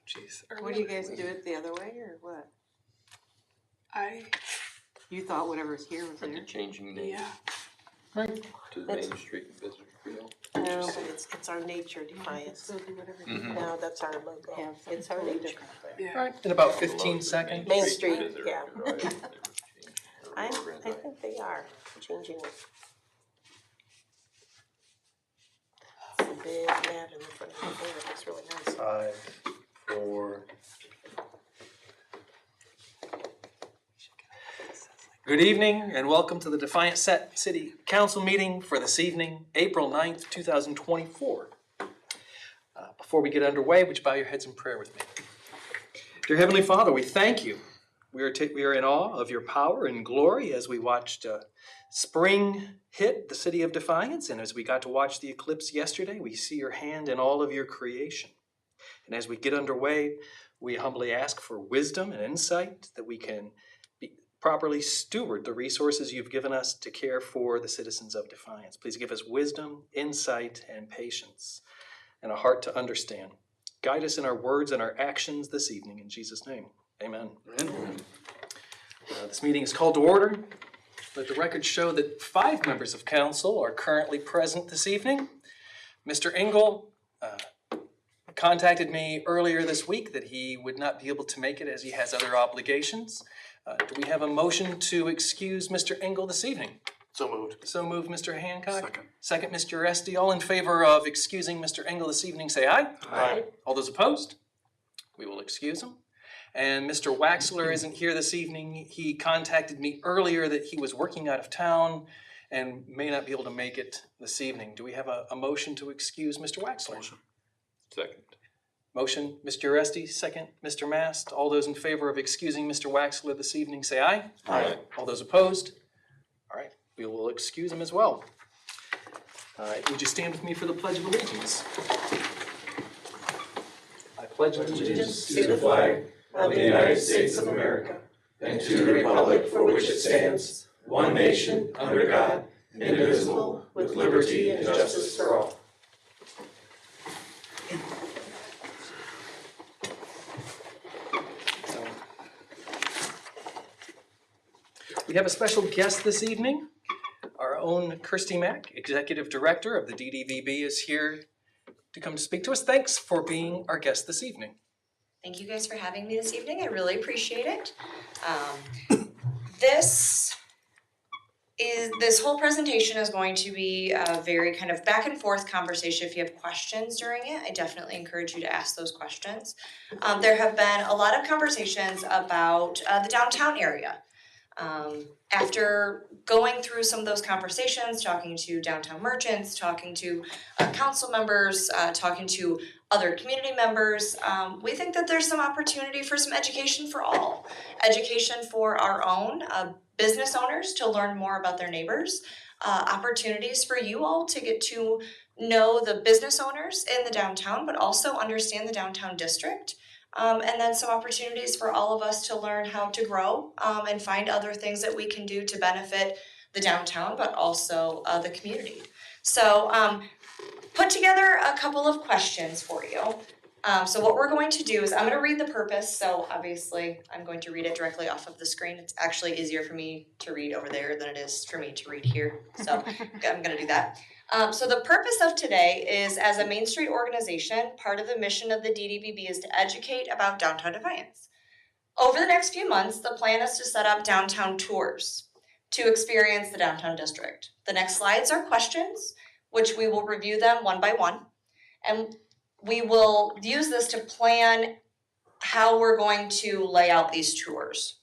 Jeez. What do you guys do it the other way or what? You thought whatever's here was there? Changing name. Yeah. Right. To the Main Street Business Grill. No, but it's our nature, Defiance. Still do whatever. No, that's our logo. It's our nature. Yeah. Right, in about 15 seconds. Main Street, yeah. I think they are changing it. It's a big mat in the front of the door. It looks really nice. 5, 4. Good evening and welcome to the Defiance City Council meeting for this evening, April 9th, 2024. Before we get underway, would you bow your heads in prayer with me? Dear Heavenly Father, we thank you. We are in awe of your power and glory as we watched spring hit the city of Defiance, and as we got to watch the eclipse yesterday, we see your hand in all of your creation. And as we get underway, we humbly ask for wisdom and insight that we can properly steward the resources you've given us to care for the citizens of Defiance. Please give us wisdom, insight, and patience, and a heart to understand. Guide us in our words and our actions this evening. In Jesus' name, amen. Amen. This meeting is called to order. Let the record show that 5 members of council are currently present this evening. Mr. Engel contacted me earlier this week that he would not be able to make it as he has other obligations. Do we have a motion to excuse Mr. Engel this evening? So moved. So moved, Mr. Hancock. Second. Second, Mr. Esty. All in favor of excusing Mr. Engel this evening, say aye. Aye. All those opposed? We will excuse him. And Mr. Waxler isn't here this evening. He contacted me earlier that he was working out of town and may not be able to make it this evening. Do we have a motion to excuse Mr. Waxler? Motion. Second. Motion, Mr. Esty. Second, Mr. Mast. All those in favor of excusing Mr. Waxler this evening, say aye. Aye. All those opposed? All right, we will excuse him as well. All right, would you stand with me for the Pledge of Allegiance? I pledge allegiance to the flag of the United States of America and to the republic for which it stands, one nation, under God, indivisible, with liberty and justice for all. We have a special guest this evening. Our own Kirsty Mack, Executive Director of the DDVB, is here to come to speak to us. Thanks for being our guest this evening. Thank you guys for having me this evening. I really appreciate it. This whole presentation is going to be a very kind of back and forth conversation. If you have questions during it, I definitely encourage you to ask those questions. There have been a lot of conversations about the downtown area. After going through some of those conversations, talking to downtown merchants, talking to council members, talking to other community members, we think that there's some opportunity for some education for all. Education for our own business owners to learn more about their neighbors, opportunities for you all to get to know the business owners in the downtown, but also understand the downtown district. And then some opportunities for all of us to learn how to grow and find other things that we can do to benefit the downtown, but also the community. So put together a couple of questions for you. So what we're going to do is I'm going to read the purpose. So obviously I'm going to read it directly off of the screen. It's actually easier for me to read over there than it is for me to read here. So I'm going to do that. So the purpose of today is, as a Main Street organization, part of the mission of the DDVB is to educate about downtown Defiance. Over the next few months, the plan is to set up downtown tours to experience the downtown district. The next slides are questions, which we will review them one by one. And we will use this to plan how we're going to lay out these tours.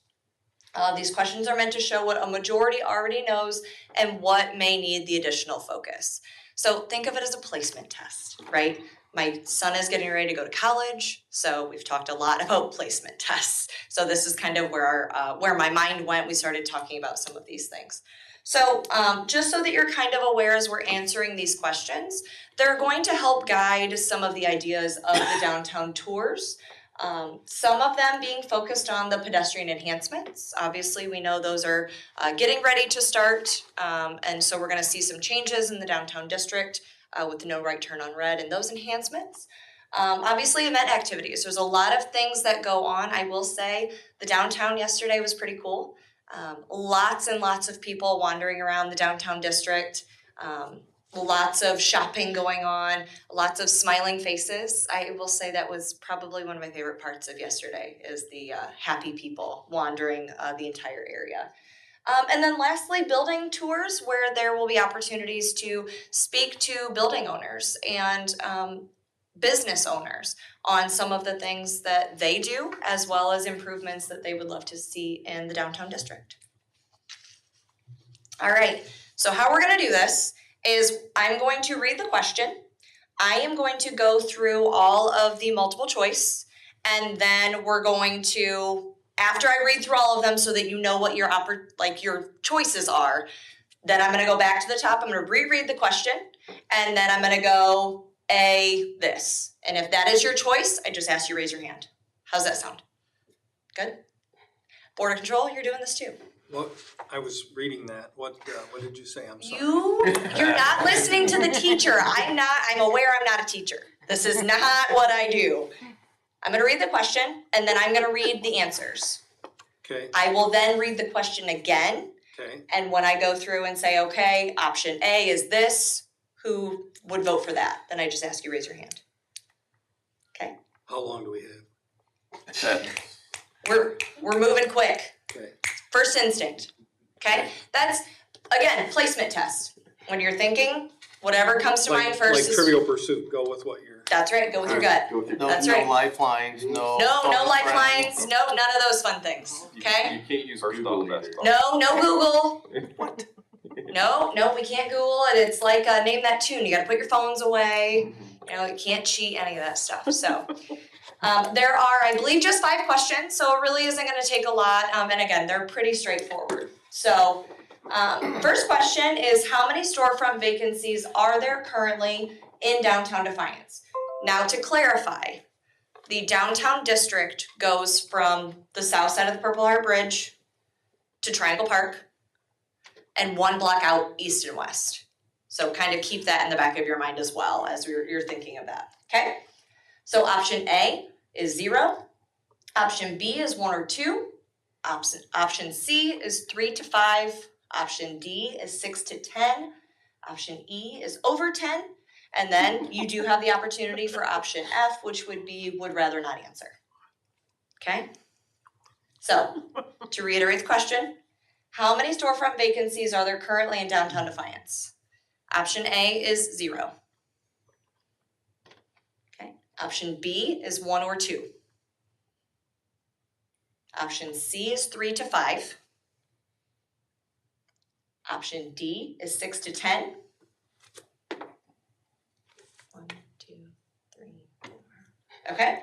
These questions are meant to show what a majority already knows and what may need the additional focus. So think of it as a placement test, right? My son is getting ready to go to college, so we've talked a lot about placement tests. So this is kind of where my mind went. We started talking about some of these things. So just so that you're kind of aware as we're answering these questions, they're going to help guide some of the ideas of the downtown tours. Some of them being focused on the pedestrian enhancements. Obviously, we know those are getting ready to start, and so we're going to see some changes in the downtown district with the no right turn on red and those enhancements. Obviously event activities, there's a lot of things that go on. I will say the downtown yesterday was pretty cool. Lots and lots of people wandering around the downtown district. Lots of shopping going on, lots of smiling faces. I will say that was probably one of my favorite parts of yesterday is the happy people wandering the entire area. And then lastly, building tours where there will be opportunities to speak to building owners and business owners on some of the things that they do, as well as improvements that they would love to see in the downtown district. All right, so how we're gonna do this is I'm going to read the question. I am going to go through all of the multiple choice, and then we're going to, after I read through all of them so that you know what your choices are, then I'm gonna go back to the top, I'm gonna reread the question, and then I'm gonna go this. And if that is your choice, I just ask you raise your hand. How's that sound? Good? Border Control, you're doing this too. What, I was reading that, what did you say, I'm sorry? You're not listening to the teacher. I'm aware I'm not a teacher. This is not what I do. I'm gonna read the question, and then I'm gonna read the answers. Okay. I will then read the question again, Okay. and when I go through and say, okay, option A is this, who would vote for that? Then I just ask you raise your hand. Okay? How long do we have? We're moving quick. Okay. First instinct, okay? That's, again, placement test. When you're thinking, whatever comes to mind first Like is. Trivial Pursuit, go with what you're. That's right, go with your gut. That's right. No lifelines, no. No lifelines, no, none of those fun things, okay? You can't use Google either. No Google. What? No, we can't Google it. It's like name that tune. You gotta put your phones away. You know, you can't cheat, any of that stuff, so. There are, I believe, just 5 questions, so it really isn't gonna take a lot, and again, they're pretty straightforward. So, first question is, how many storefront vacancies are there currently in downtown Defiance? Now, to clarify, the downtown district goes from the south side of the Purple Heart Bridge to Triangle Park and 1 block out east and west. So kind of keep that in the back of your mind as well as you're thinking of that, okay? So option A is 0, option B is 1 or 2, option C is 3 to 5, option D is 6 to 10, option E is over 10, and then you do have the opportunity for option F, which would be would rather not answer, okay? So, to reiterate the question, how many storefront vacancies are there currently in downtown Defiance? Option A is 0. Okay. Option B is 1 or 2. Option C is 3 to 5. Option D is 6 to 10. 1, 2, 3, 4. Okay.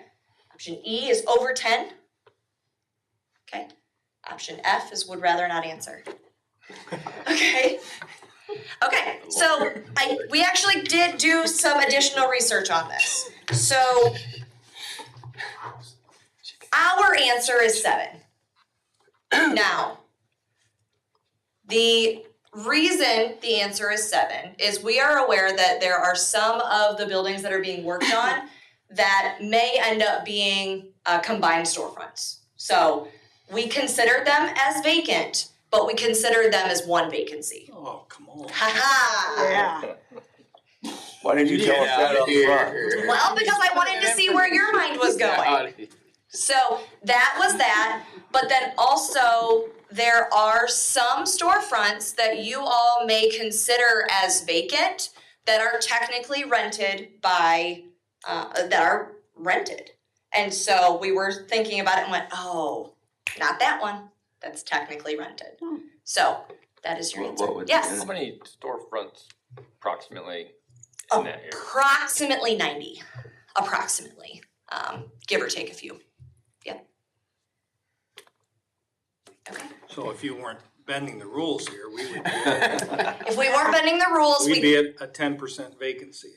Option E is over 10. Okay. Option F is would rather not answer. Okay. Okay, so we actually did do some additional research on this. So our answer is 7. Now, the reason the answer is 7 is we are aware that there are some of the buildings that are being worked on that may end up being combined storefronts. So we considered them as vacant, but we considered them as 1 vacancy. Oh, come on. Ha-ha! Yeah. Why didn't you tell us that up front? Well, because I wanted to see where your mind was going. So that was that, but then also there are some storefronts that you all may consider as vacant that are technically rented by, that are rented. And so we were thinking about it and went, oh, not that one. That's technically rented. So that is your answer. Yes. How many storefronts approximately in that area? Approximately 90. Approximately. Give or take a few. Yeah. Okay. So if you weren't bending the rules here, we would be, If we weren't bending the rules, we'd be at a 10% vacancy.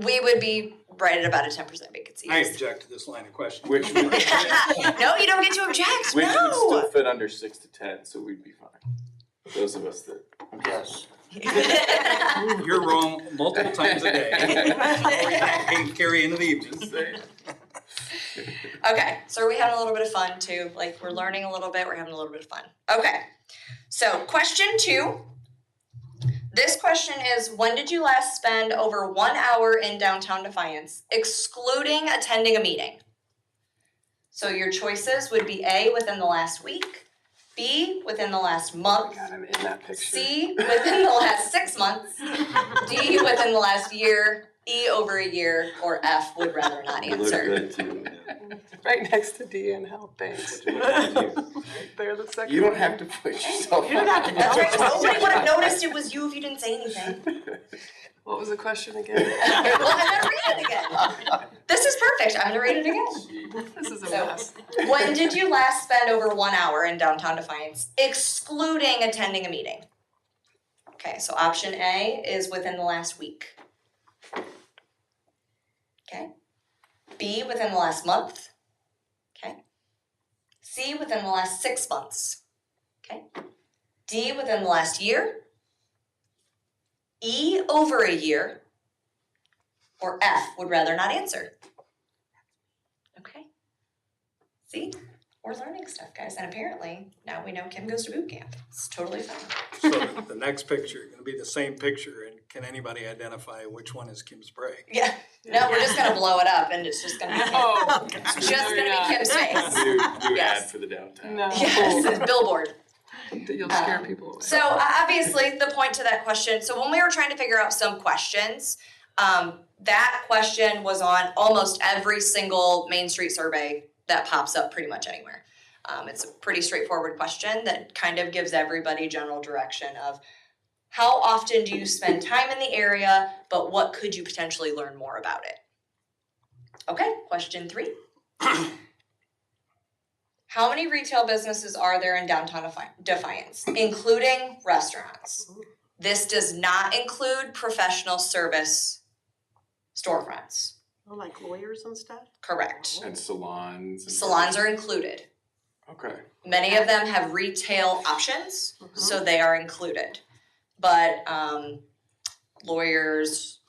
we would be right at about a 10% vacancy. I object to this line of questioning. Which would, No, you don't get to object. which would No. still fit under 6 to 10, so we'd be fine. Those of us that. Yes. You're wrong multiple times a day. Or you can't carry into the evenings. Okay, so are we having a little bit of fun too? Like we're learning a little bit, we're having a little bit of fun. Okay, so question 2. This question is, when did you last spend over 1 hour in downtown Defiance, excluding attending a meeting? So your choices would be A, within the last week, B, within the last month, I'm in that picture. C, within the last 6 months, D, within the last year, E, over a year, or F, would rather not You look answer. good too. Right next to D and health, thanks. Right there, the second. You don't have to push yourself. You don't have to That's right, nobody would have noticed it was you if you didn't say anything. What was the question again? Well, I'm gonna read it again. This is perfect, I'm gonna read it again. This is a So- mess. When did you last spend over 1 hour in downtown Defiance, excluding attending a meeting? Okay, so option A is within the last week. Okay. B, within the last month. Okay. C, within the last 6 months. Okay. D, within the last year. E, over a year. Or F, would rather not answer. Okay. See? We're learning stuff, guys, and apparently now we know Kim goes to boot camp. It's totally fine. So the next picture, gonna be the same picture, and can anybody identify which one is Kim's break? Yeah. No, we're just gonna blow it up and it's just gonna be Kim. Oh, It's just gonna be Kim's face. Do Yes. ad for the downtown. no. Yes, it's billboard. You'll scare people away. So obviously, the point to that question, so when we were trying to figure out some questions, that question was on almost every single Main Street survey that pops up pretty much anywhere. It's a pretty straightforward question that kind of gives everybody general direction of how often do you spend time in the area, but what could you potentially learn more about it? Okay, question 3. How many retail businesses are there in downtown Defiance, including restaurants? This does not include professional service storefronts. Oh, like lawyers and stuff? Correct. And salons. And Salons are included. Okay. Many of them have retail options, so they are included. But lawyers,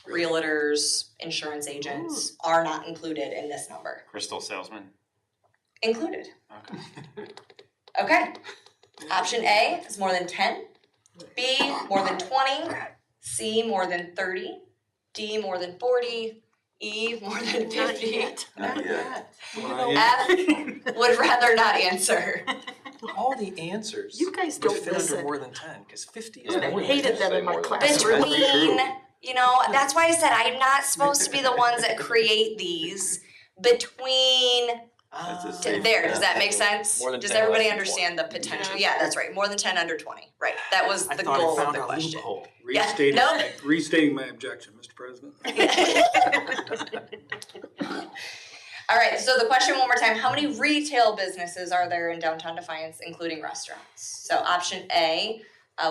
realtors, insurance agents are not included in this number. Crystal salesman. Included. Okay. Okay. Option A is more than 10. B, more than 20. C, more than 30. D, more than 40. E, more than 50. Not yet. F, would rather not answer. All the answers You guys would don't fit listen. under more than 10, because 50 is I more than hated 10. them in my Say more than class. Between, you know, that's why I said I'm not supposed to be the ones that create these. Between, That's a Ah. safe- there, does that make sense? More than Does 10, everybody less than understand the potential? Yeah. Yeah, that's right, more than 10, under 20, right, that was I the thought goal I of found the a question. loophole. Yeah, no. Restating my objection, Mr. President. All right, so the question one more time, how many retail businesses are there in downtown Defiance, including restaurants? So option A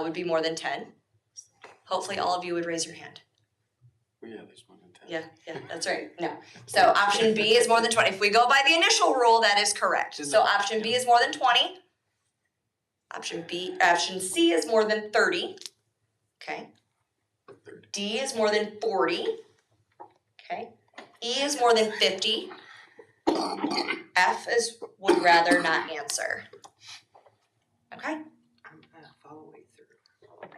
would be more than 10. Hopefully all of you would raise your hand. Well, yeah, there's more than 10. Yeah, that's right, no. So option B is more than 20. If we go by the initial rule, that is correct. So option B is more than 20. Option C is more than 30. Okay. 30. D is more than 40. Okay. E is more than 50. F is would rather not answer. Okay. I'm follow way through.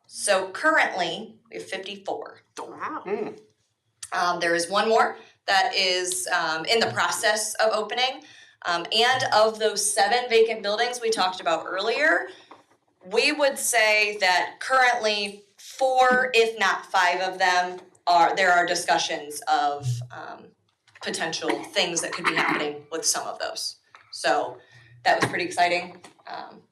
So currently we have 54. Wow. There is one more that is in the process of opening. And of those 7 vacant buildings we talked about earlier, we would say that currently 4, if not 5 of them there are discussions of potential things that could be happening with some of those. So that was pretty exciting.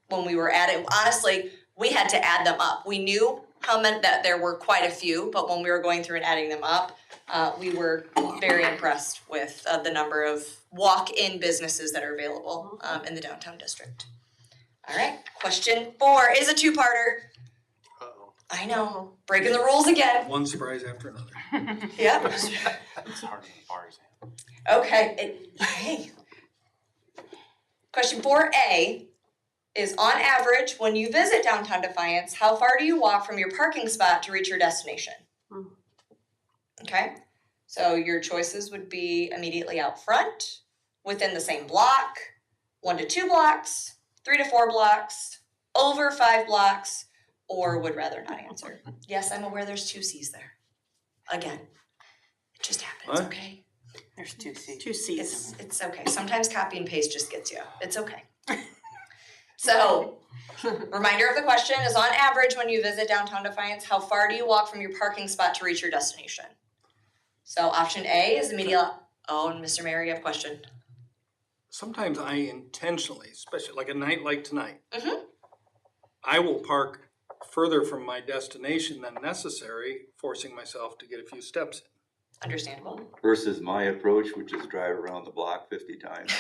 When we were at it, honestly, we had to add them up. We knew how many, that there were quite a few, but when we were going through and adding them up, we were very impressed with the number of walk-in businesses that are available in the downtown district. All right, question 4 is a 2-parter. Uh-oh. I know, breaking the rules again. One surprise after another. Yep. It's harder than bars. Okay, hey. Question 4A, is on average, when you visit downtown Defiance, how far do you walk from your parking spot to reach your destination? Okay, so your choices would be immediately out front, within the same block, 1 to 2 blocks, 3 to 4 blocks, over 5 blocks, or would rather not answer. Yes, I'm aware there's 2 C's there. Again, it just happens, What? okay? There's 2 C's. 2 C's. It's okay. Sometimes copy and paste just gets you. It's okay. So, reminder of the question is, on average, when you visit downtown Defiance, how far do you walk from your parking spot to reach your destination? So option A is immediate. Oh, and Mr. Mayor, you have a question. Sometimes I intentionally, especially like a night like tonight, Mhm. I will park further from my destination than necessary, forcing myself to get a few steps in. Understandable. Versus my approach, which is drive around the block 50 times.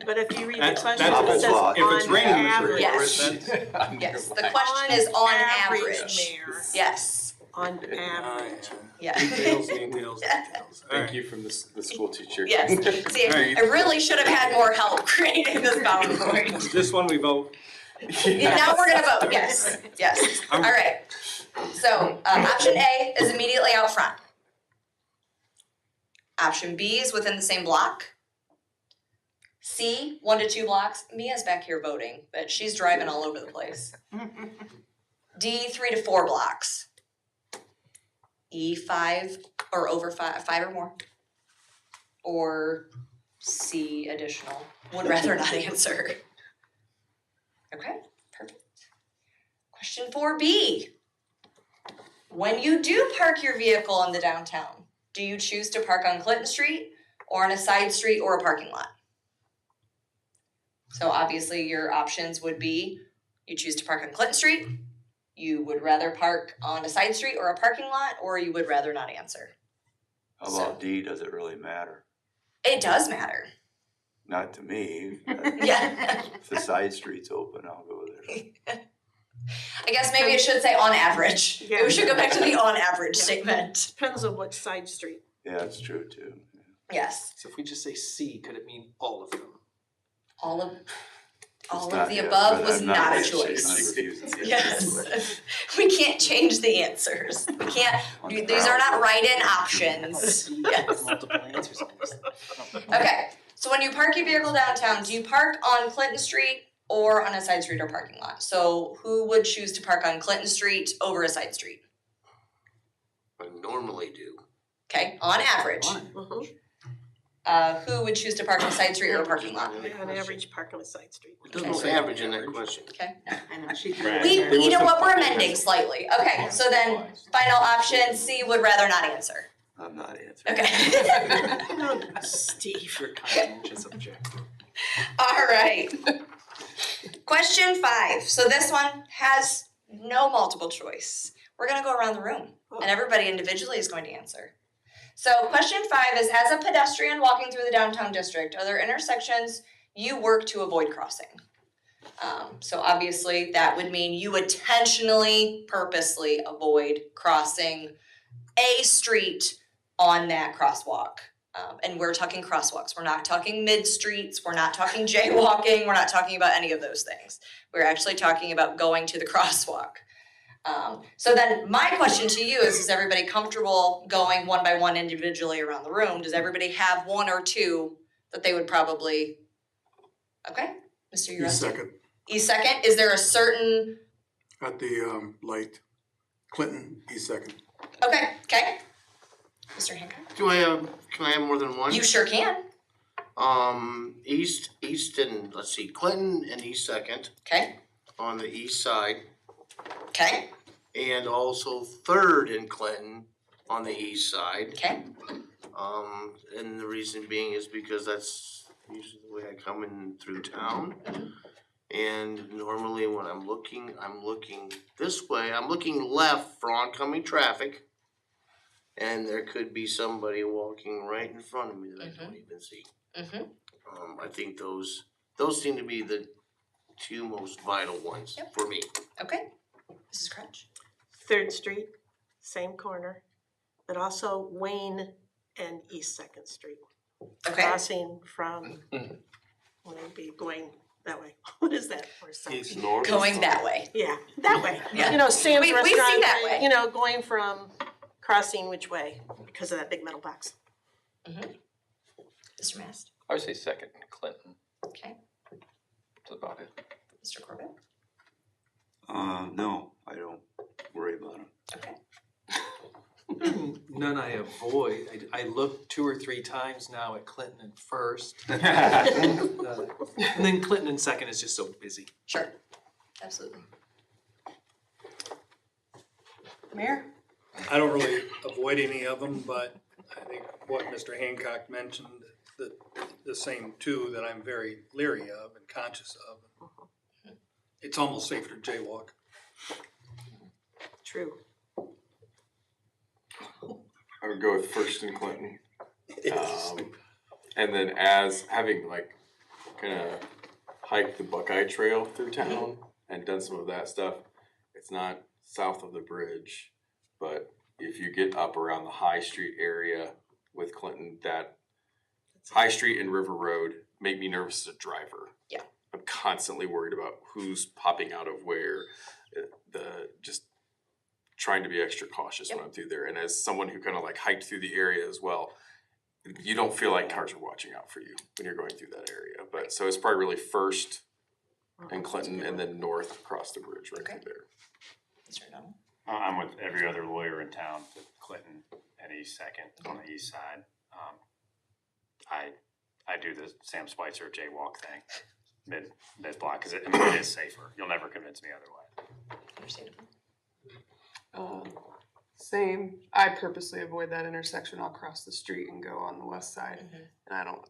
But if you read the That's- question, that's it says what- if it's on raining, Mr. average. Yes. Then- Yes, the question is on average. Mayor. Yes, On average. yeah. Details, details, details. All Thank right. you from the school teacher. Yes, see, I really should have had more help creating this PowerPoint. This one we vote. Now we're gonna vote, yes, yes. All right. So, option A is immediately out front. Option B is within the same block. C, 1 to 2 blocks. Mia's back here voting, but she's driving all over the place. D, 3 to 4 blocks. E, 5 or over 5 or more. Or C, additional. Would rather not answer. Okay, perfect. Question 4B. When you do park your vehicle in the downtown, do you choose to park on Clinton Street or on a side street or a parking lot? So obviously your options would be you choose to park on Clinton Street, you would rather park on a side street or a parking lot, or you would rather not answer. How about D, does it really matter? It does matter. Not to me. Yeah. If the side street's open, I'll go there. I guess maybe it should say on average. Yeah. We should go back to the on average Yeah. statement. Depends on which side street. Yeah, that's true too. Yes. So if we just say C, could it mean all of them? All of It's the not- yeah, above but was I'm not a it's choice. refusing the Yes. answer. We can't change the answers. We can't, these are not write-in options. Yes. Multiple answers on this. Okay, so when you park your vehicle downtown, do you park on Clinton Street or on a side street or parking lot? So who would choose to park on Clinton Street over a side street? I normally do. Okay, on average. Who would choose to park on a side street or a parking lot? On average, park on a side street. There's no average in that question. Okay. I know, she Right. You know what, we're amending slightly. Okay, so then final option, C, would rather not answer. I'm not answering. Okay. No, Steve. Your conscientious objector. All right. Question 5. So this one has no multiple choice. We're gonna go around the room and everybody individually is going to answer. So question 5 is, as a pedestrian walking through the downtown district, are there intersections you work to avoid crossing? So obviously that would mean you intentionally, purposely avoid crossing a street on that crosswalk. And we're talking crosswalks. We're not talking mid-streets. We're not talking jaywalking. We're not talking about any of those things. We're actually talking about going to the crosswalk. So then my question to you is everybody comfortable going one by one individually around the room? Does everybody have 1 or 2 that they would probably, okay, Mr. Uresti? second, E-second, is there a certain, at the light. Clinton, second. okay, Mr. Hancock? Can I have more than one? You sure can, East and, let's see, Clinton and East Second okay, on the east side. okay, And also Third and Clinton on the east side. okay, And the reason being is because that's usually the way I come in through town. And normally when I'm looking this way, I'm looking left for oncoming traffic. And there could be somebody walking right in front of me that I don't even see. I think those seem to be the 2 most vital ones for me. okay. Mrs. Crutch? 3rd Street, same corner, but also Wayne and East 2nd Street. Okay, Crossing from, would it be going that way. What is that for? East. North. Going that way. Yeah, that way. Yeah. You know, Sam's We see Restaurant, that way. you know, going from crossing which way because of that big metal box. Mr. Mast, I would say second, Clinton, okay. that's about it. Mr. Corbett, No, I don't worry about them. okay. None I avoid. I looked 2 or 3 times now at Clinton in first. And then Clinton in second is just so busy. Sure, absolutely. Mayor? I don't really avoid any of them, but I think what Mr. Hancock mentioned, the same two that I'm very leery of and conscious of. It's almost safer to jaywalk. True. I would go with First and Clinton. And then as having like kind of hiked the Buckeye Trail through town and done some of that stuff, it's not south of the bridge, but if you get up around the High Street area with Clinton, that High Street and River Road make me nervous as a driver. Yeah. I'm constantly worried about who's popping out of where, just trying to be extra cautious when I'm through there. And as someone who kind of like hiked through the area as well, you don't feel like cars are watching out for you when you're going through that area. But so it's probably really First and Clinton and then north across the bridge right through there. Mr. O'Donnell, I'm with every other lawyer in town, with Clinton at East Second on the east side. I do the Sam Schweitzer jaywalk thing, mid block, because it is safer. You'll never convince me otherwise. understandable. Same. I purposely avoid that intersection. I'll cross the street and go on the west side. And I don't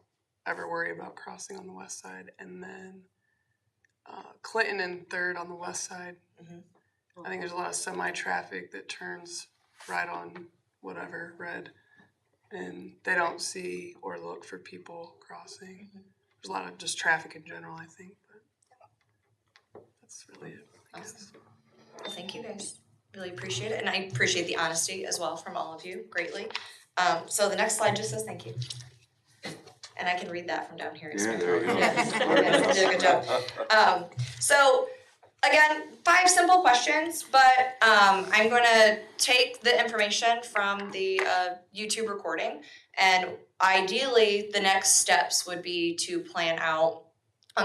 ever worry about crossing on the west side. And then Clinton and Third on the west side. I think there's a lot of semi-traffic that turns right on whatever, red. And they don't see or look for people crossing. There's a lot of just traffic in general, I think. But that's really it, I guess. Awesome. Well, thank you guys. Really appreciate it. And I appreciate the honesty as well from all of you greatly. So the next slide just says thank you. And I can read that from down here as well. Yeah, there we go. Yes, you did a good job. So again, 5 simple questions, but I'm gonna take the information from the YouTube recording, and ideally the next steps would be to plan out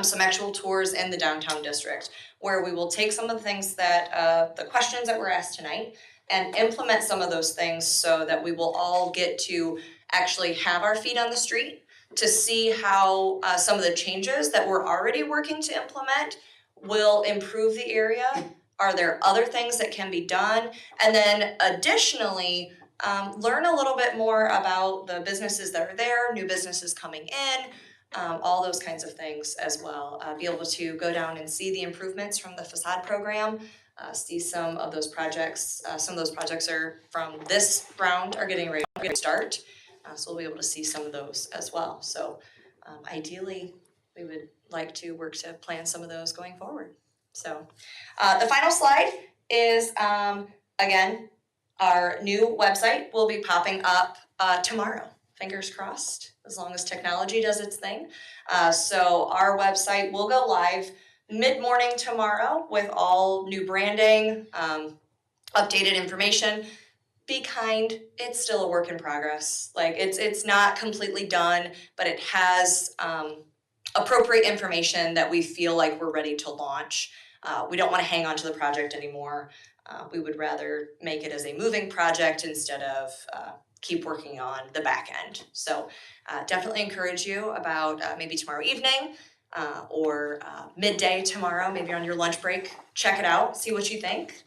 some actual tours in the downtown district, where we will take some of the things that, the questions that were asked tonight and implement some of those things so that we will all get to actually have our feet on the street to see how some of the changes that we're already working to implement will improve the area. Are there other things that can be done? And then additionally, learn a little bit more about the businesses that are there, new businesses coming in, all those kinds of things as well. Be able to go down and see the improvements from the facade program, see some of those projects. Some of those projects are from this round are getting ready to start. So we'll be able to see some of those as well. So ideally, we would like to work to plan some of those going forward. So the final slide is, again, our new website will be popping up tomorrow. Fingers crossed, as long as technology does its thing. So our website will go live mid-morning tomorrow with all new branding, updated information. Be kind, it's still a work in progress. Like it's not completely done, but it has appropriate information that we feel like we're ready to launch. We don't want to hang on to the project anymore. We would rather make it as a moving project instead of keep working on the back end. So definitely encourage you about maybe tomorrow evening or midday tomorrow, maybe on your lunch break. Check it out, see what you think.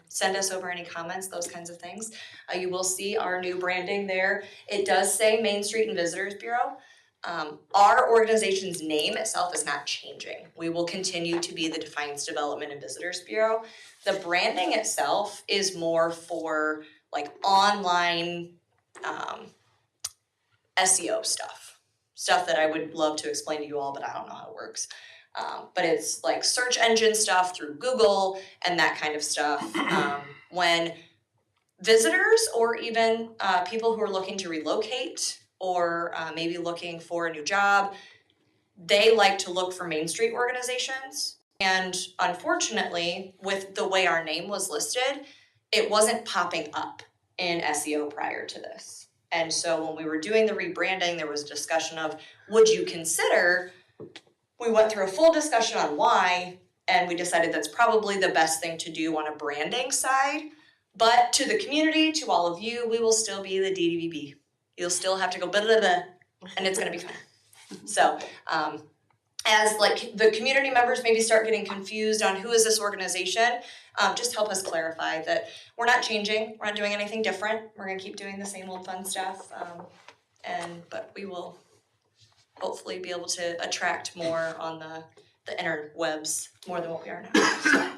Send us over any comments, those kinds of things. You will see our new branding there. It does say Main Street and Visitors Bureau. Our organization's name itself is not changing. We will continue to be the Defiance Development and Visitors Bureau. The branding itself is more for like online SEO stuff that I would love to explain to you all, but I don't know how it works. But it's like search engine stuff through Google and that kind of stuff. When visitors or even people who are looking to relocate or maybe looking for a new job, they like to look for Main Street organizations. And unfortunately, with the way our name was listed, it wasn't popping up in SEO prior to this. And so when we were doing the rebranding, there was a discussion of, would you consider, we went through a full discussion on why, and we decided that's probably the best thing to do on a branding side. But to the community, to all of you, we will still be the DDBB. You'll still have to go blah, blah, blah, and it's gonna be fine. So, as like the community members maybe start getting confused on who is this organization, just help us clarify that we're not changing, we're not doing anything different. We're gonna keep doing the same old fun stuff, but we will hopefully be able to attract more on the interwebs more than what we are now. So,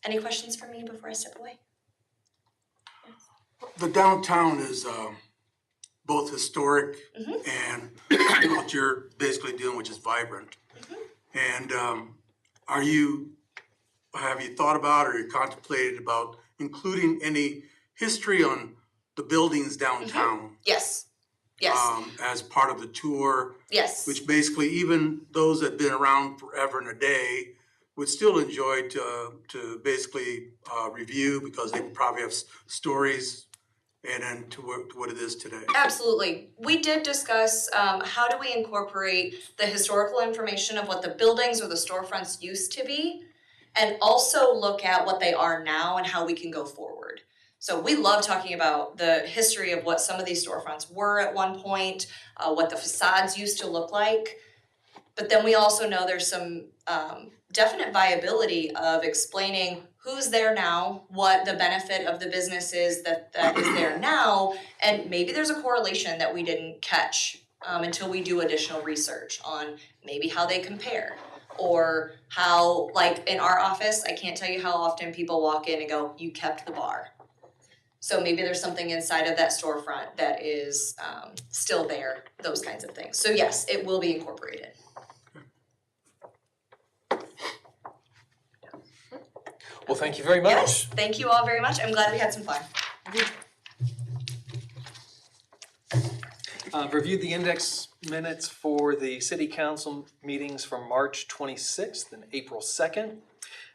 any questions for me before I step away? The downtown is both historic and what you're basically doing, which is vibrant. And have you thought about or you contemplated about including any history on the buildings downtown? Yes. As part of the tour? Yes. Which basically even those that have been around forever and a day would still enjoy to basically review, because they probably have stories and then to what it is today. Absolutely. We did discuss how do we incorporate the historical information of what the buildings or the storefronts used to be, and also look at what they are now and how we can go forward. So we love talking about the history of what some of these storefronts were at one point, what the facades used to look like. But then we also know there's some definite viability of explaining who's there now, what the benefit of the business is that is there now, and maybe there's a correlation that we didn't catch until we do additional research on maybe how they compare, or how, like in our office, I can't tell you how often people walk in and go, you kept the bar. So maybe there's something inside of that storefront that is still there, those kinds of things. So yes, it will be incorporated. Well, thank you very much. Yes, thank you all very much. I'm glad we had some fun. Reviewed the index minutes for the city council meetings from March 26th and April 2nd.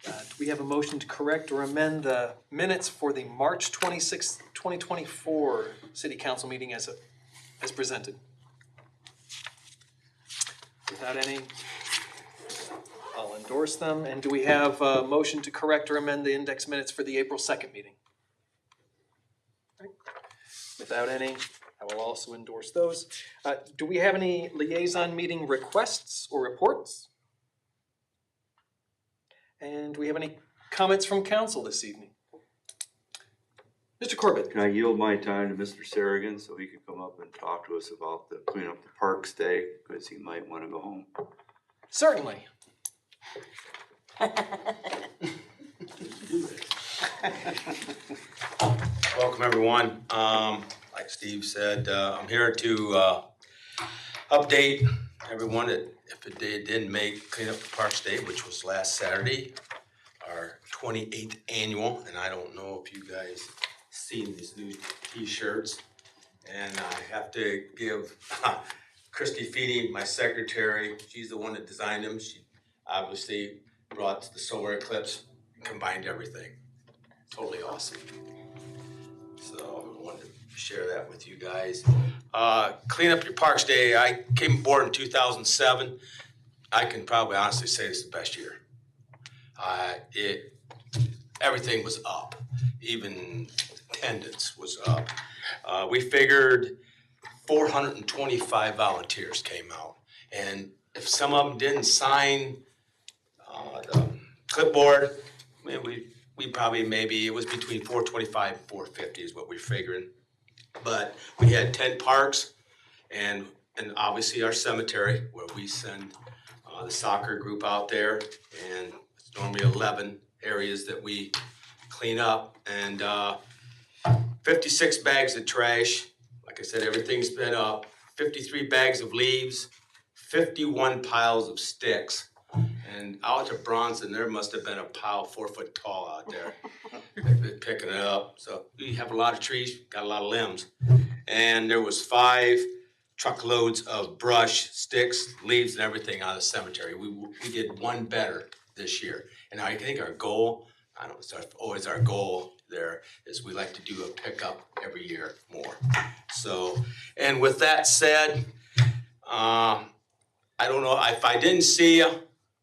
Do we have a motion to correct or amend the minutes for the March 26th, 2024 city council meeting as presented? Without any, I'll endorse them. And do we have a motion to correct or amend the index minutes for the April 2nd meeting? Right. Without any, I will also endorse those. Do we have any liaison meeting requests or reports? And do we have any comments from council this evening? Mr. Corbett. Can I yield my time to Mr. Sarrigan so he can come up and talk to us about the clean up the parks day, because he might want to go home? Certainly. Welcome, everyone. Like Steve said, I'm here to update everyone that if they didn't make Clean Up the Parks Day, which was last Saturday, our 28th annual, and I don't know if you guys seen these new t-shirts, and I have to give Christy Feeney, my secretary, she's the one that designed them. She obviously brought the solar eclipse and combined everything. Totally awesome. So I wanted to share that with you guys. Clean Up Your Parks Day, I came aboard in 2007. I can probably honestly say it's the best year. Everything was up, even attendance was up. We figured 425 volunteers came out, and if some of them didn't sign the clipboard, we probably maybe it was between 425 and 450 is what we're figuring. But we had 10 parks and obviously our cemetery where we send the soccer group out there, and it's normally 11 areas that we clean up, and 56 bags of trash. Like I said, everything's been up. 53 bags of leaves, 51 piles of sticks. And out at Bronson, there must have been a pile 4 foot tall out there. They've been picking it up. So we have a lot of trees, got a lot of limbs. And there was 5 truckloads of brush, sticks, leaves and everything out of the cemetery. We did one better this year. And I think our goal, I don't know, it's always our goal there, is we like to do a pickup every year more. So, and with that said, I don't know, if I didn't see you,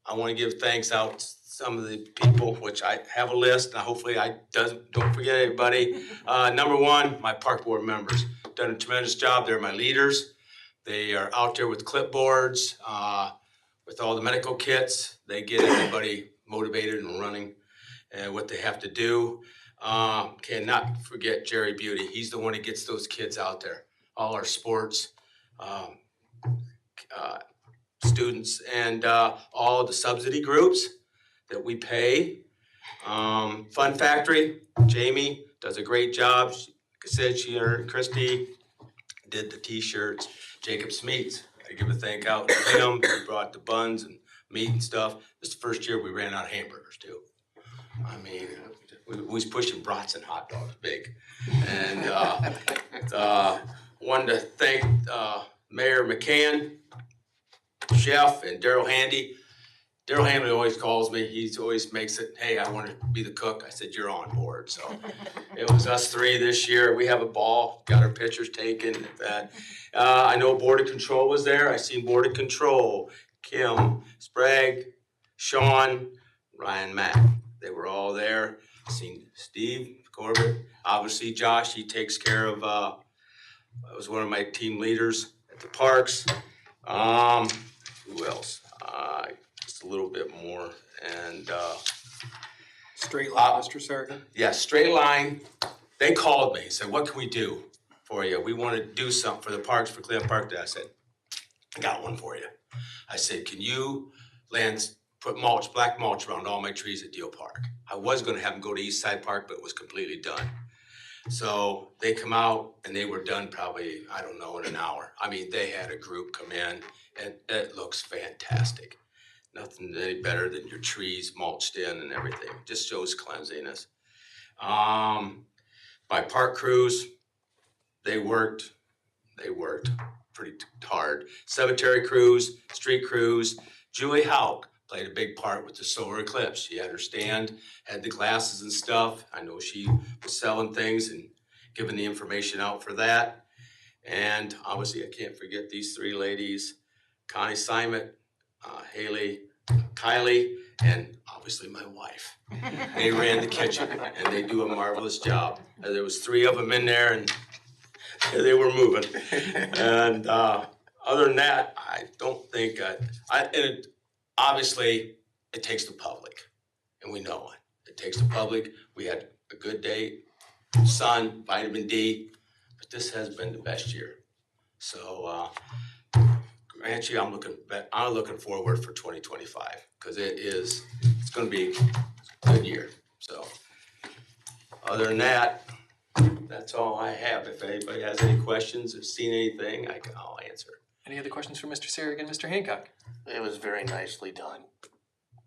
I wanna give thanks out to some of the people, which I have a list, and hopefully I don't forget anybody. Number one, my park board members, done a tremendous job, they're my leaders. They are out there with clipboards, with all the medical kits, they get everybody motivated and running and what they have to do. Cannot forget Jerry Beauty, he's the one that gets those kids out there, all our sports, students, and all the subsidy groups that we pay. Fun Factory, Jamie does a great job. Like I said, she and Christy did the t-shirts. Jacob Smeets, I give a thank out to him. He brought the buns and meat and stuff. This is the first year we ran out of hamburgers too. I mean, we was pushing brats and hot dogs big. And wanted to thank Mayor McCann, Chef, and Daryl Handy. Daryl Handy always calls me. He always makes it, hey, I want to be the cook. I said, you're on board. So it was us three this year. We have a ball, got our pictures taken at that. I know Board of Control was there. I seen Board of Control, Kim, Sprague, Sean, Ryan Mack. They were all there. I seen Steve Corbett. Obviously, Josh, he takes care of, was one of my team leaders at the parks. Who else? Just a little bit more, and Straight line, Mr. Sargent? yeah, Straight Line. They called me, said, what can we do for you? We want to do something for the parks, for Cleveland Park Day. I said, I got one for you. I said, can you, Lance, put mulch, black mulch around all my trees at Deal Park? I was gonna have them go to East Side Park, but it was completely done. So they come out and they were done probably, I don't know, in an hour. I mean, they had a group come in and it looks fantastic. Nothing any better than your trees mulched in and everything. Just shows cleanliness. My park crews, they worked pretty hard. Cemetery crews, street crews. Julie Hauk played a big part with the solar eclipse. She had her stand, had the glasses and stuff. I know she was selling things and giving the information out for that. And obviously, I can't forget these three ladies, Connie Simon, Haley, Kylie, and obviously my wife. They ran the kitchen and they do a marvelous job. There was three of them in there and they were moving. And other than that, I don't think, obviously it takes the public and we know it. It takes the public. We had a good day, sun, vitamin D, but this has been the best year. So, actually, I'm looking forward for 2025 because it's going to be a good year. So, other than that, that's all I have. If anybody has any questions or seen anything, I'll answer. Any other questions for Mr. Sargent, Mr. Hancock? It was very nicely done.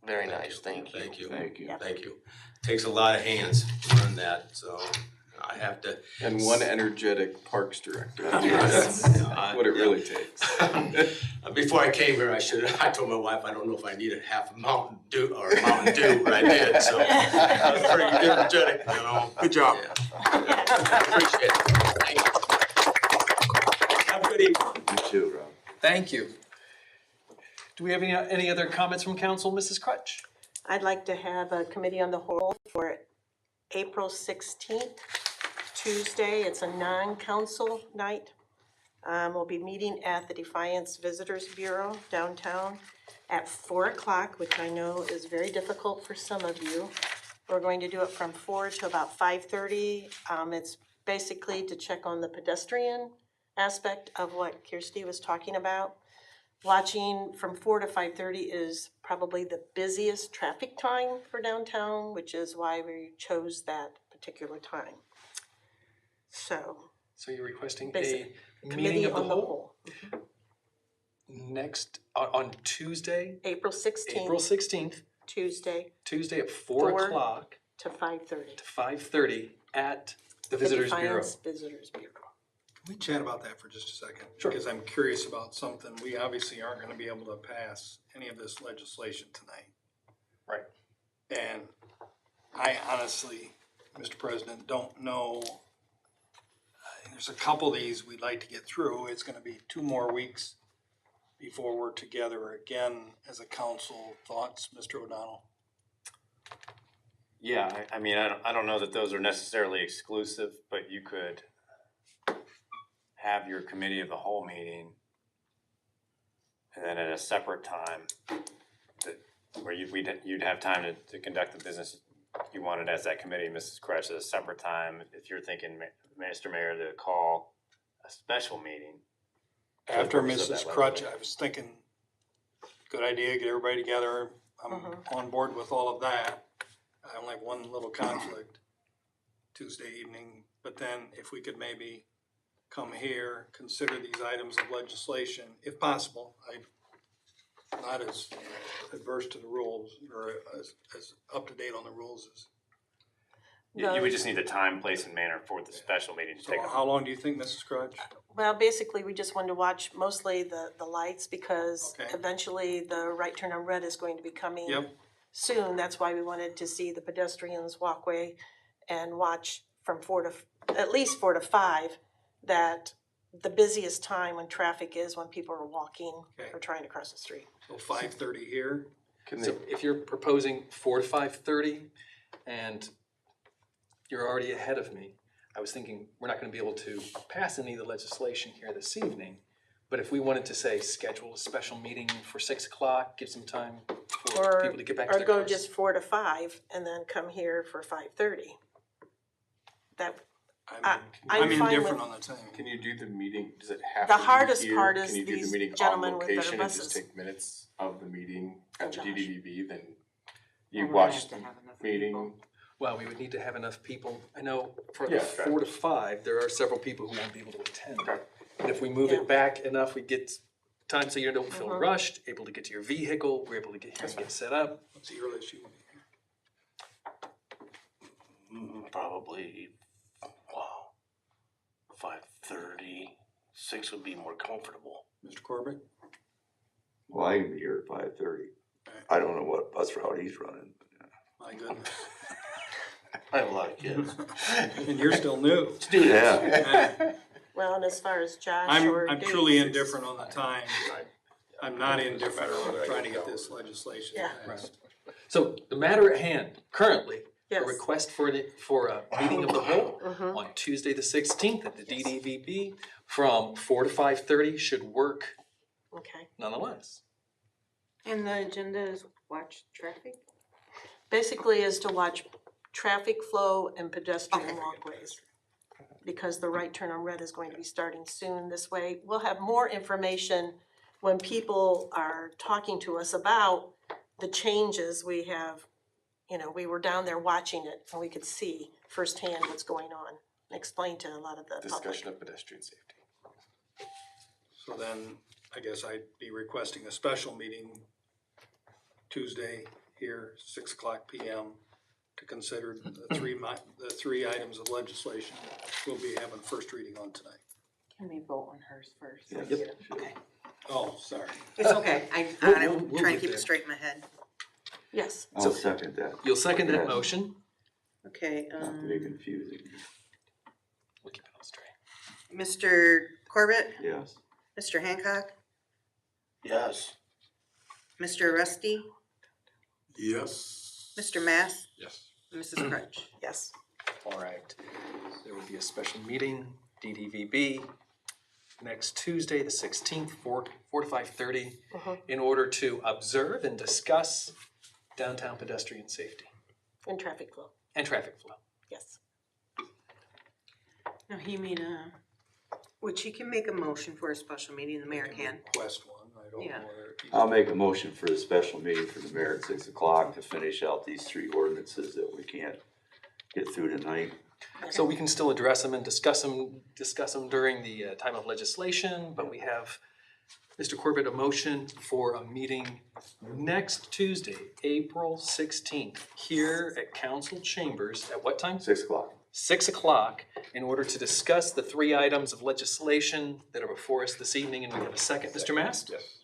Very nice, thank you. Thank you. Thank you. Thank you. Takes a lot of hands to run that, so I have to. And one energetic parks director. Yes. That's what it really takes. Before I came here, I told my wife, I don't know if I needed half a Mountain Dew, but I did, so I was pretty energetic, you know. Good job. Yeah. Appreciate it. Thank you. Have a good evening. You too, Rob. Thank you. Do we have any other comments from council, Mrs. Crutch? I'd like to have a committee on the whole for April 16th, Tuesday. It's a non-council night. We'll be meeting at the Defiance Visitors Bureau downtown at 4 o'clock, which I know is very difficult for some of you. We're going to do it from 4 to about 5:30. It's basically to check on the pedestrian aspect of what Kirsty was talking about. Watching from 4 to 5:30 is probably the busiest traffic time for downtown, which is why we chose that particular time. So you're requesting a Basic. meeting committee of the on the whole whole. next, on Tuesday, April 16th. April 16th, Tuesday Tuesday at 4 4 o'clock to 5:30. to 5:30 at the Visitors Bureau. Defiance Visitors Bureau. Can we chat about that for just a second? Sure. Because I'm curious about something. We obviously aren't gonna be able to pass any of this legislation tonight. Right. And I honestly, Mr. President, don't know. There's a couple of these we'd like to get through. It's gonna be 2 more weeks before we're together again as a council. Thoughts, Mr. O'Donnell? Yeah, I mean, I don't know that those are necessarily exclusive, but you could have your committee of the whole meeting and then at a separate time where you'd have time to conduct the business you wanted as that committee, Mrs. Kretsch, at a separate time. If you're thinking, Mr. Mayor, to call a special meeting. After purpose of Mrs. that Crutch, legislation. I was thinking, good idea, get everybody together. I'm on board with all of that. I only have one little conflict Tuesday evening, but then if we could maybe come here, consider these items of legislation, if possible. I'm not as adverse to the rules or as up to date on the rules as. You would just need the time, place, and manner for the special meeting to So take. how long do you think, Mrs. Crutch? Well, basically, we just wanted to watch mostly the lights because Okay. eventually the right turn on red is going to be coming Yep, soon. That's why we wanted to see the pedestrians walkway and watch from at least 4 to 5, that the busiest time when traffic is when people are walking Okay. or trying to cross the street. so 5:30 here. So if you're proposing 4 to 5:30 and you're already ahead of me, I was thinking we're not gonna be able to pass any of the legislation here this evening. But if we wanted to say, schedule a special meeting for 6 o'clock, give some time for Or, people to get back to or their go cars. just 4 to 5 and then come here for 5:30. That, I'm I'm fine indifferent with- on the time. Can you do the meeting, does it have The to be hardest here? part is Can you do these the meeting on gentlemen with their location and just buses. take minutes of the meeting at the Josh. DDVB, then Well, you we're watch gonna the have to have enough meeting? people. Well, we would need to have enough people. I know for Yeah, the 4 to 5, there are several people who won't be able to attend. Okay. And if we move Yeah. it back enough, we get time so you don't feel Mhm. rushed, able to get to your vehicle, we're able to get here and get set up. What's the earliest you want to be here? Probably, 5:30, 6 would be more comfortable. Mr. Corbett? Well, I can be here at 5:30. I don't know what bus route he's running. My goodness. I have a lot of kids. And you're still new. Yeah. well, and as far as Josh or I'm Dave, truly it's- indifferent on the time. I'm not indifferent on trying to get this legislation Yeah. passed. So the matter at hand, currently, Yes. a request for a meeting of the whole Mhm. on Tuesday the 16th at the DDVB from 4 to 5:30 should work Okay. nonetheless. And the agenda is watch traffic? Basically is to watch traffic flow and pedestrian Okay. walkways. Because the right turn on red is going to be starting soon this way. We'll have more information when people are talking to us about the changes we have. You know, we were down there watching it and we could see firsthand what's going on. Explain to a lot of the public. Discussion of pedestrian safety. So then, I guess I'd be requesting a special meeting Tuesday here, 6 o'clock PM, to consider the three items of legislation we'll be having first reading on tonight. Can we vote on hers first? Yes, Yep. Okay. Oh, sorry. It's okay, We'll I'm get trying to keep there. it straight in my head. Yes, I'll second that. You'll second that Yes. motion? Okay, Not to be confusing. We'll keep it all straight. Mr. Corbett, Yes. Mr. Hancock, Yes. Mr. Rusty, Yes. Mr. Mass, Yes. and Mrs. Crutch. yes. All right. There will be a special meeting, DDVB, next Tuesday, the 16th, 4 to 5:30, in order to observe and discuss downtown pedestrian safety And traffic flow, and traffic flow. yes. No, he made which he can make a motion for a special meeting, the mayor can. Request one, I don't Yeah. know whether. I'll make a motion for a special meeting for the mayor at 6 o'clock to finish out these 3 ordinances that we can't get through tonight. So we can still address them and discuss them during the time of legislation, but we have, Mr. Corbett, a motion for a meeting next Tuesday, April 16th, here at council chambers, at what time? 6 o'clock. 6 o'clock, in order to discuss the 3 items of legislation that are before us this evening, and we have a second. Mr. Mast? Yes.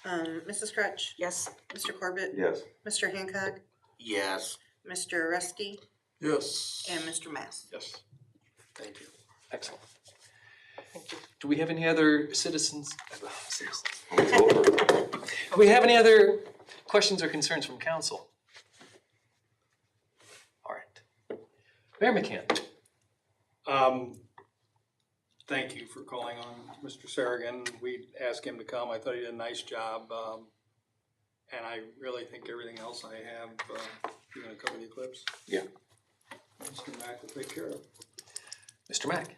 Mrs. Crutch? Yes. Mr. Corbett? Yes. Mr. Hancock? Yes. Mr. Reski? Yes. And Mr. Mass? Yes. Thank you. Excellent. Thank you. Do we have any other citizens? It's over. Do we have any other questions or concerns from council? All right. Mayor McCann. Thank you for calling on Mr. Sarragan. We asked him to come. I thought he did a nice job. And I really think everything else I have, you're gonna cover the eclipse. Yeah. Mr. Mack will take care of. Mr. Mack.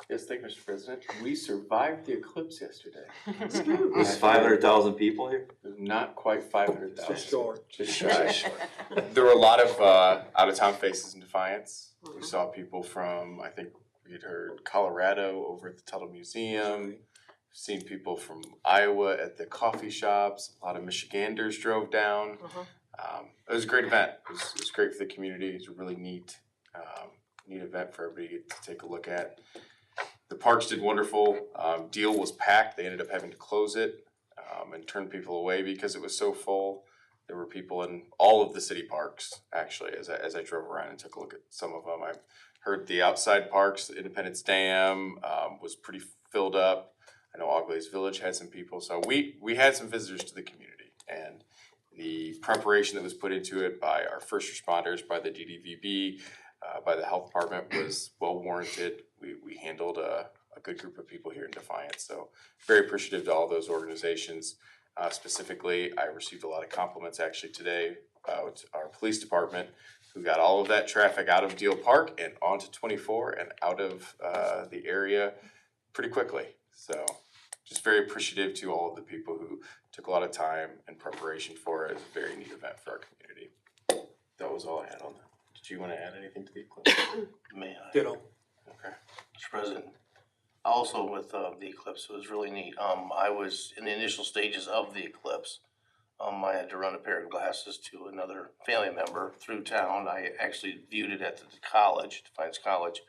Yes, thank you, Mr. President. We survived the eclipse yesterday. There's 500,000 people here? Not quite 500,000. Just short. Just shy. There were a lot of out-of-town faces in Defiance. We saw people from, I think we'd heard Colorado over at the Tuttle Museum. Seen people from Iowa at the coffee shops. A lot of Michiganders drove down. It was a great event. It was great for the community. It was a really neat event for everybody to take a look at. The parks did wonderful. Deal was packed. They ended up having to close it and turn people away because it was so full. There were people in all of the city parks, actually, as I drove around and took a look at some of them. I heard the outside parks, the Independence Dam was pretty filled up. I know Auglaize Village had some people. So we had some visitors to the community. And the preparation that was put into it by our first responders, by the DDVB, by the health department was well warranted. We handled a good group of people here in Defiance. So very appreciative to all those organizations. Specifically, I received a lot of compliments actually today about our police department, who got all of that traffic out of Deal Park and onto 24 and out of the area pretty quickly. So just very appreciative to all of the people who took a lot of time and preparation for it. It was a very neat event for our community. That was all I had on that. Did you want to add anything to the eclipse? Man, Ditto. okay. Mr. President, also with the eclipse, it was really neat. I was in the initial stages of the eclipse. I had to run a pair of glasses to another family member through town. I actually viewed it at the college, Defiance College,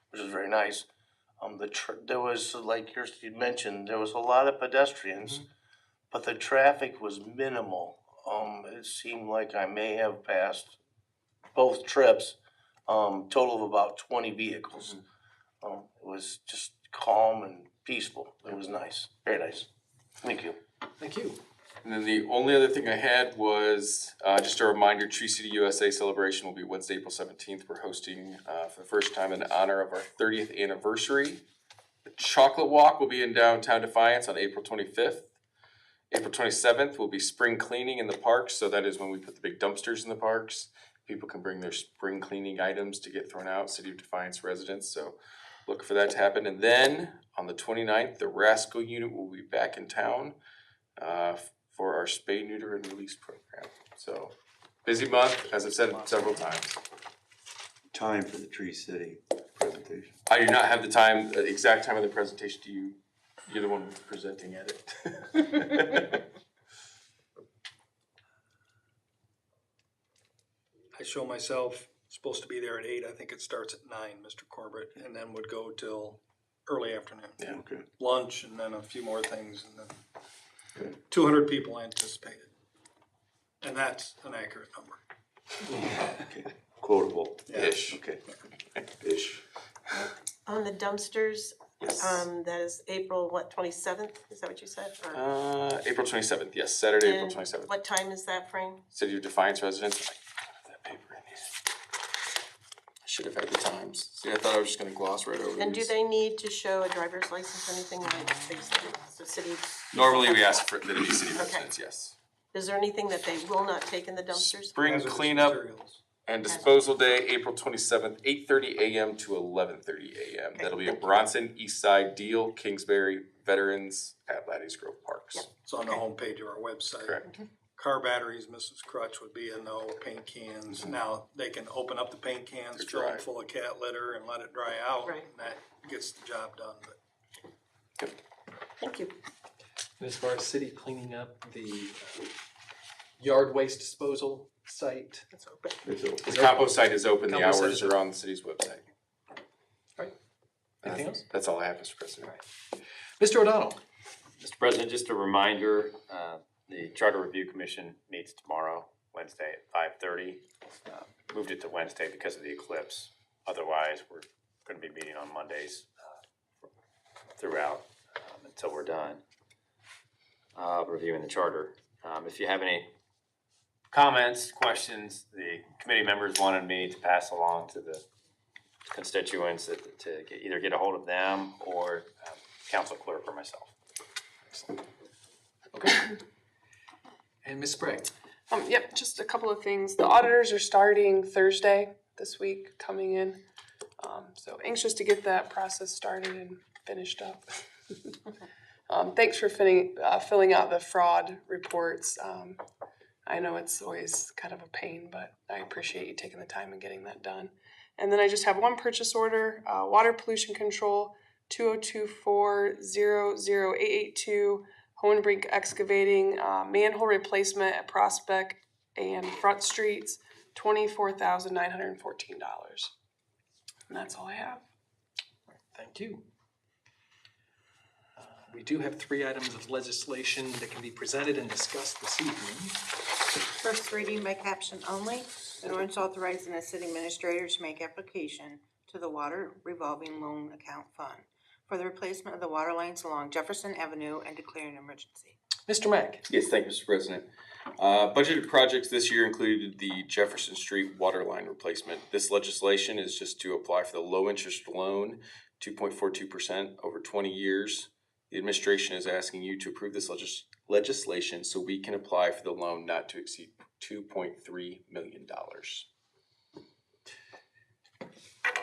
which was very nice. There was, like you mentioned, there was a lot of pedestrians, but the traffic was minimal. It seemed like I may have passed both trips, total of about 20 vehicles. It was just calm and peaceful. It was nice, very nice. Thank you. Thank you. And then the only other thing I had was just a reminder, Tree City USA celebration will be Wednesday, April 17th. We're hosting for the first time in honor of our 30th anniversary. The Chocolate Walk will be in downtown Defiance on April 25th. April 27th will be spring cleaning in the parks. So that is when we put the big dumpsters in the parks. People can bring their spring cleaning items to get thrown out, City of Defiance residents. So look for that to happen. And then on the 29th, the Rascal unit will be back in town for our spay, neuter, and release program. So busy month, as I've said several times. Time for the Tree City presentation. I do not have the time, the exact time of the presentation. You're the one presenting at it. I show myself supposed to be there at 8. I think it starts at 9, Mr. Corbett, and then would go till early afternoon. Yeah. Okay. Lunch and then a few more things, and then 200 people anticipated. And that's an accurate number. Okay. Quotable. Ish. Okay. Ish. On the dumpsters, Yes. that is April, 27th? Is that what you said? Or- April 27th, yes, Saturday, April and 27th. What time is that, Frank? City of Defiance residents. I have that paper in here. I should have had the times. See, I thought I was just gonna gloss right over And do these. they need to show a driver's license or anything like they said, the city? Normally, we ask for that it be city residents, yes. Is there anything that they will not take in the dumpsters? Spring Hazardous cleanup materials. and disposal day, April 27th, 8:30 a.m. to 11:30 a.m. Okay, That'll be at thank you. Bronson, Eastside, Deal, Kingsbury, Veterans at Laddies Grove Parks. Yep. It's on the homepage of our website. Correct. Car batteries, Mrs. Crutch would be a no, paint cans. Now, they can open up the paint cans, To fill them dry. full of cat litter and let it dry out. Right. And that gets the job done, but Thank you. And as far as city cleaning up the yard waste disposal site. It's open. It's open. The compost site is open, the Compost site hours is are on the city's website. Anything else? That's all I have, Mr. President. Mr. O'Donnell? Mr. President, just a reminder, the Charter Review Commission meets tomorrow, Wednesday at 5:30. Moved it to Wednesday because of the eclipse. Otherwise, we're gonna be meeting on Mondays throughout until we're done reviewing the charter. If you have any comments, questions, the committee members wanted me to pass along to the constituents to either get a hold of them or council clerk or myself. Okay. And Ms. Sprague? Yep, just a couple of things. The auditors are starting Thursday this week, coming in. So anxious to get that process started and finished up. Thanks for filling out the fraud reports. I know it's always kind of a pain, but I appreciate you taking the time and getting that done. And then I just have one purchase order, water pollution control, 2024-00882, Hohenbrink excavating, manhole replacement at Prospect and Front Streets, $24,914. And that's all I have. Thank you. We do have 3 items of legislation that can be presented and discussed this evening. First reading by caption only, an ordinance authorizing the city administrator to make application to the Water Revolving Loan Account Fund for the replacement of the water lines along Jefferson Avenue and declaring an emergency. Mr. Mack? Yes, thank you, Mr. President. Budgeted projects this year included the Jefferson Street water line replacement. This legislation is just to apply for the low interest loan, 2.42% over 20 years. The administration is asking you to approve this legislation so we can apply for the loan not to exceed $2.3 million.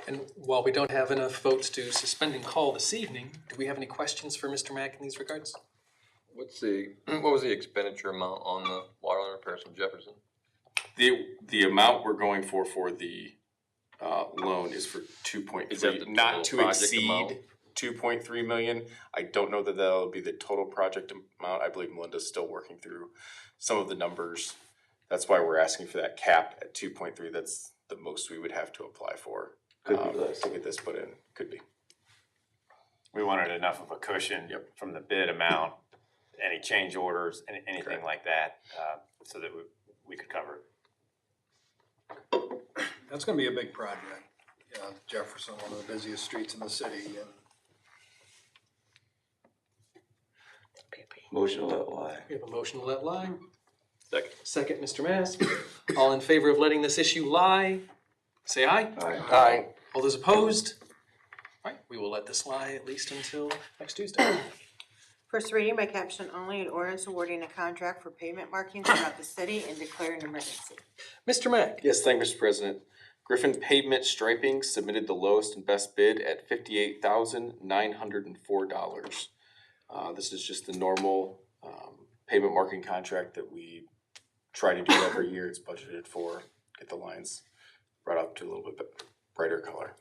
And while we don't have enough votes to suspend and call this evening, do we have any questions for Mr. Mack in these regards? What was the expenditure amount on the water line repairs from Jefferson? The amount we're going for the loan is for 2.3, Is that the not to total project exceed amount? 2.3 million. I don't know that that'll be the total project amount. I believe Melinda's still working through some of the numbers. That's why we're asking for that cap at 2.3. That's the most we would have to apply for. Could be less. To get this put in. Could be. We wanted enough of a cushion from the bid amount, any change orders, anything Correct. like that, so that we could cover it. That's gonna be a big project. Yeah, Jefferson, one of the busiest streets in the city, and Motion to let lie. We have a motion to let lie. Second. Second, Mr. Mask. All in favor of letting this issue lie, say aye. Aye. All those opposed? All right, we will let this lie at least until next Tuesday. First reading by caption only, an ordinance awarding a contract for pavement markings throughout the city and declaring an emergency. Mr. Mack? Yes, thank you, Mr. President. Griffin Pavement Striping submitted the lowest and best bid at $58,904. This is just the normal pavement marking contract that we try to do every year. It's budgeted for, get the lines brought up to a little bit brighter color.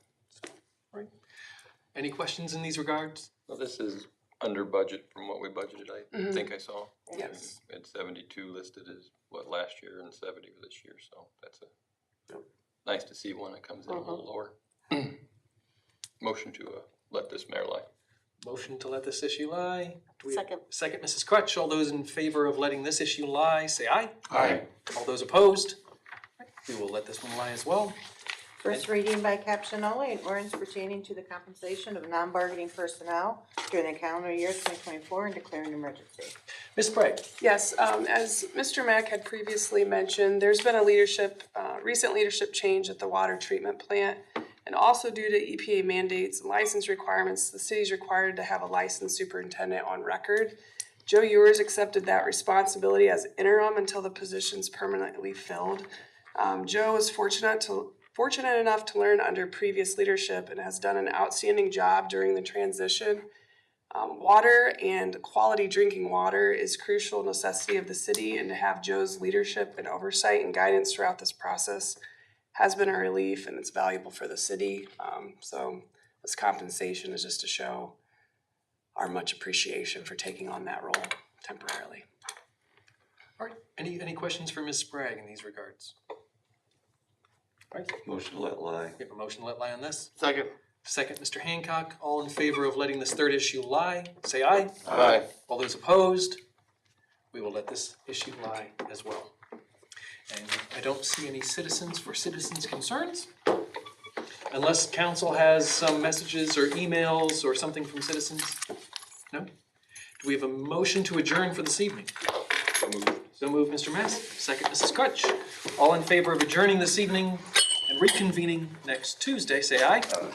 Any questions in these regards? Well, this is under budget from what we budgeted, I think I saw. Yes. We had 72 listed as last year and 70 for this year, so that's nice to see one that comes in a little lower. Motion to let this matter lie. Motion to let this issue lie. Second. Second, Mrs. Crutch. All those in favor of letting this issue lie, say aye. Aye. All those opposed? We will let this one lie as well. First reading by caption only, an ordinance pertaining to the compensation of non-bargaining personnel during the calendar year 2024 and declaring an emergency. Ms. Sprague? Yes, as Mr. Mack had previously mentioned, there's been a recent leadership change at the water treatment plant. And also due to EPA mandates and license requirements, the city is required to have a licensed superintendent on record. Joe Ewers accepted that responsibility as interim until the position's permanently filled. Joe was fortunate enough to learn under previous leadership and has done an outstanding job during the transition. Water and quality drinking water is a crucial necessity of the city, and to have Joe's leadership and oversight and guidance throughout this process has been a relief, and it's valuable for the city. So this compensation is just to show our much appreciation for taking on that role temporarily. All right, any questions for Ms. Sprague in these regards? All right, Motion to let lie. we have a motion to let lie on this. Second. Second, Mr. Hancock, all in favor of letting this third issue lie, say aye. Aye. All those opposed, we will let this issue lie as well. And I don't see any citizens for citizens' concerns. Unless council has some messages or emails or something from citizens? No? Do we have a motion to adjourn for this evening? So moved, Mr. Massey. Second, Mrs. Crutch. All in favor of adjourning this evening and reconvening next Tuesday, say aye.